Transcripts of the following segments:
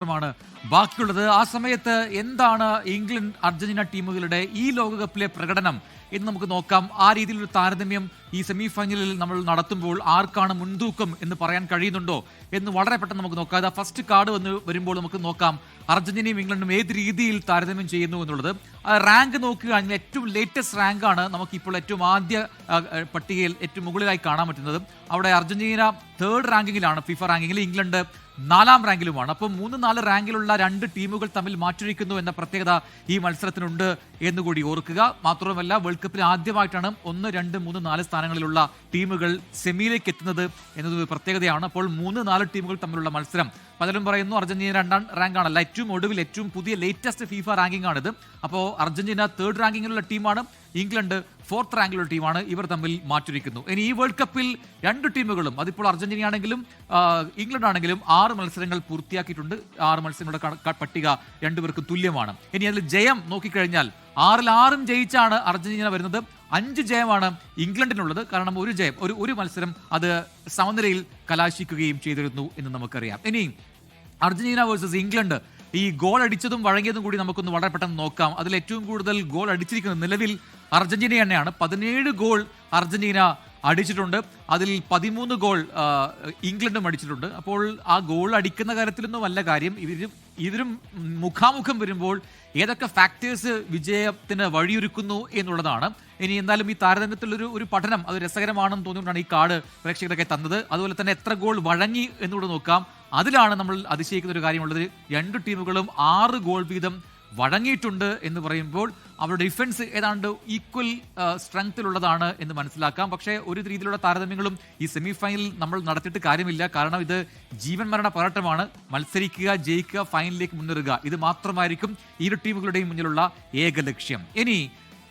ാണ് ബാക്കിയുള്ളത്. ആ സമയത്ത് എന്താണ് ഇംഗ്ലണ്ട് അർജന്റീന ടീമുകളുടെ ഈ ലോകകപ്പിലെ പ്രകടനം എന്ന് നമുക്ക് നോക്കാം. ആ രീതിയിലൊരു താരതമ്യം ഈ സെമി ഫൈനലിൽ നമ്മൾ നടത്തുമ്പോൾ ആർക്കാണ് മുൻതൂക്കം എന്ന് പറയാൻ കഴിയുന്നുണ്ടോ എന്ന് വളരെ പെട്ടെന്ന് നമുക്ക് നോക്കാം. അത് ഫസ്റ്റ് കാർഡ് വരുമ്പോൾ നമുക്ക് നോക്കാം അർജന്റീനയും ഇംഗ്ലണ്ടും ഏത് രീതിയിൽ താരതമ്യം ചെയ്യുന്നു എന്നുള്ളത്. റാങ്ക് നോക്കുകയാണെങ്കിൽ ഏറ്റവും ലേറ്റസ്റ്റ് റാങ്കാണ് നമുക്കിപ്പോൾ ഏറ്റവും ആദ്യ പട്ടികയിൽ ഏറ്റവും മുകളിലായി കാണാൻ പറ്റുന്നത്. അവിടെ അർജന്റീന 3rd റാങ്കിങ്ങിലാണ് ഫിഫ റാങ്കിങ്ങിൽ, ഇംഗ്ലണ്ട് 4ാം റാങ്കിലുമാണ്. അപ്പം 3-4 റാങ്കിലുള്ള രണ്ട് ടീമുകൾ തമ്മിൽ മാറ്റുരയ്ക്കുന്നു എന്ന പ്രത്യേകത ഈ മത്സരത്തിനുണ്ട് എന്നുകൂടി ഓർക്കുക. മാത്രവുമല്ല, വേൾഡ് കപ്പിൽ ആദ്യമായിട്ടാണ് 1, 2, 3, 4 സ്ഥാനങ്ങളിലുള്ള ടീമുകൾ സെമിയിലേക്ക് എത്തുന്നത് എന്നത് പ്രത്യേകതയാണ്. അപ്പോൾ 3-4 ടീമുകൾ തമ്മിലുള്ള മത്സരം. പലരും പറയുന്നു അർജന്റീന 2ാം റാങ്കാണല്ല, ഏറ്റവും ഒടുവിൽ ഏറ്റവും പുതിയ ലേറ്റസ്റ്റ് ഫിഫ റാങ്കിംഗ് ആണിത്. അപ്പോൾ അർജന്റീന 3rd റാങ്കിങ്ങിലുള്ള ടീമാണ്, ഇംഗ്ലണ്ട് 4th റാങ്കിലുള്ള ടീമാണ്. ഇവർ തമ്മിൽ മാറ്റുരയ്ക്കുന്നു. ഇനി ഈ വേൾഡ് കപ്പിൽ രണ്ട് ടീമുകളും, അതിപ്പോൾ അർജന്റീന ആണെങ്കിലും ഇംഗ്ലണ്ട് ആണെങ്കിലും 6 മത്സരങ്ങൾ പൂർത്തിയാക്കിയിട്ടുണ്ട്. 6 മത്സരങ്ങളുടെ പട്ടിക രണ്ടുപേർക്കും തുല്യമാണ്. ഇനി അതിൽ ജയം നോക്കിക്കഴിഞ്ഞാൽ 6-6 ജയിച്ചാണ് അർജന്റീന വരുന്നത്. 5 ജയമാണ് ഇംഗ്ലണ്ടിനുള്ളത്. കാരണം ഒരു മത്സരം അത് സമനിലയിൽ കലാശിക്കുകയും ചെയ്തിരുന്നു എന്ന് നമുക്കറിയാം. ഇനി അർജന്റീന വേഴ്സസ് ഇംഗ്ലണ്ട്, ഈ ഗോൾ അടിച്ചതും വഴങ്ങിയതും കൂടി നമുക്കൊന്ന് വളരെ പെട്ടെന്ന് നോക്കാം. അതിൽ ഏറ്റവും കൂടുതൽ ഗോൾ അടിച്ചിരിക്കുന്നത് നിലവിൽ അർജന്റീന തന്നെയാണ്. 17 ഗോൾ അർജന്റീന അടിച്ചിട്ടുണ്ട്. അതിൽ 13 ഗോൾ ഇംഗ്ലണ്ടും അടിച്ചിട്ടുണ്ട്. അപ്പോൾ ആ ഗോൾ അടിക്കുന്ന കാര്യത്തിലൊന്നും വല്ല കാര്യം. ഇവരും മുഖാമുഖം വരുമ്പോൾ ഏതൊക്കെ ഫാക്ടേഴ്സ് വിജയത്തിന് വഴിയൊരുക്കുന്നു എന്നുള്ളതാണ്. ഇനി എന്തായാലും ഈ താരതമ്യത്തിലൊരു ഒരു പഠനം അത് രസകരമാണെന്ന് തോന്നിക്കൊണ്ടാണ് ഈ കാർഡ് പ്രേക്ഷകരൊക്കെ തന്നത്. അതുപോലെ തന്നെ എത്ര ഗോൾ വഴങ്ങി എന്നുള്ളത് നോക്കാം. അതിലാണ് നമ്മൾ അതിശയിക്കുന്ന ഒരു കാര്യമുള്ളത്. രണ്ട് ടീമുകളും 6 ഗോൾ വീതം വഴങ്ങിയിട്ടുണ്ട് എന്ന് പറയുമ്പോൾ അവരുടെ ഡിഫൻസ് ഏതാണ്ട് ഈക്വൽ സ്ട്രെങ്ത്തിലുള്ളതാണ് എന്ന് മനസ്സിലാക്കാം. പക്ഷേ ഒരു രീതിയിലുള്ള താരതമ്യങ്ങളും ഈ സെമി ഫൈനലിൽ നമ്മൾ നടത്തിയിട്ട് കാര്യമില്ല. കാരണം ഇത് ജീവൻ മരണ പോരാട്ടമാണ്. മത്സരിക്കുക, ജയിക്കുക, ഫൈനലിലേക്ക് മുന്നേറുക, ഇത് മാത്രമായിരിക്കും ഇരു ടീമുകളുടെയും മുന്നിലുള്ള ഏക ലക്ഷ്യം. ഇനി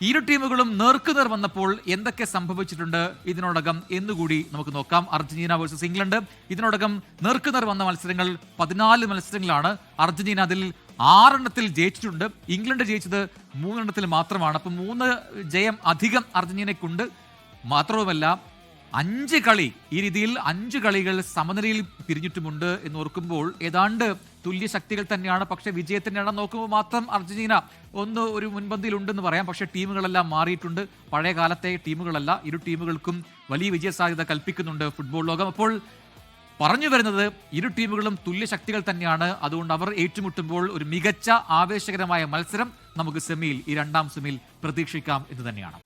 ഇരു ടീമുകളും നേർക്കുനേർ വന്നപ്പോൾ എന്തൊക്കെ സംഭവിച്ചിട്ടുണ്ട് ഇതിനോടകം എന്നുകൂടി നമുക്ക് നോക്കാം. അർജന്റീന വേഴ്സസ് ഇംഗ്ലണ്ട്, ഇതിനോടകം നേർക്കുനേർ വന്ന മത്സരങ്ങൾ 14 മത്സരങ്ങളാണ്. അർജന്റീന അതിൽ 6 ജയിച്ചിട്ടുണ്ട്. ഇംഗ്ലണ്ട് ജയിച്ചത് 3 മാത്രമാണ്. അപ്പം 3 ജയം അധികം അർജന്റീനയ്ക്കുണ്ട്. മാത്രവുമല്ല 5 കളി, ഈ രീതിയിൽ 5 കളികൾ സമനിലയിൽ പിരിഞ്ഞിട്ടുമുണ്ട് എന്ന് ഓർക്കുമ്പോൾ ഏതാണ്ട് തുല്യ ശക്തികൾ തന്നെയാണ്. പക്ഷേ വിജയത്തിന്റെ എണ്ണം നോക്കുമ്പോൾ മാത്രം അർജന്റീന ഒരു മുൻപന്തിയിലുണ്ടെന്ന് പറയാം. പക്ഷേ ടീമുകളെല്ലാം മാറിയിട്ടുണ്ട്. പഴയ കാലത്തെ ടീമുകളല്ല. ഇരു ടീമുകൾക്കും വലിയ വിജയ സാധ്യത കൽപ്പിക്കുന്നുണ്ട് ഫുട്ബോൾ ലോകം. അപ്പോൾ പറഞ്ഞു വരുന്നത് ഇരു ടീമുകളും തുല്യ ശക്തികൾ തന്നെയാണ്. അതുകൊണ്ട് അവർ ഏറ്റുമുട്ടുമ്പോൾ ഒരു മികച്ച ആവേശകരമായ മത്സരം നമുക്ക് സെമിയിൽ, ഈ 2ാം സെമിയിൽ പ്രതീക്ഷിക്കാം എന്ന് തന്നെയാണ്.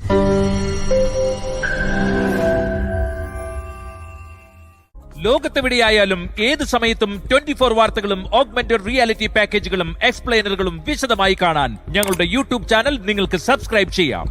ലോകത്തെവിടെയായാലും ഏത് സമയത്തും 24 വാർത്തകളും ഓഗ്മെന്റഡ് റിയാലിറ്റി പാക്കേജുകളും എക്സ്പ്ലെയിനറുകളും വിശദമായി കാണാൻ ഞങ്ങളുടെ യൂട്യൂബ് ചാനൽ നിങ്ങൾക്ക് സബ്സ്ക്രൈബ് ചെയ്യാം.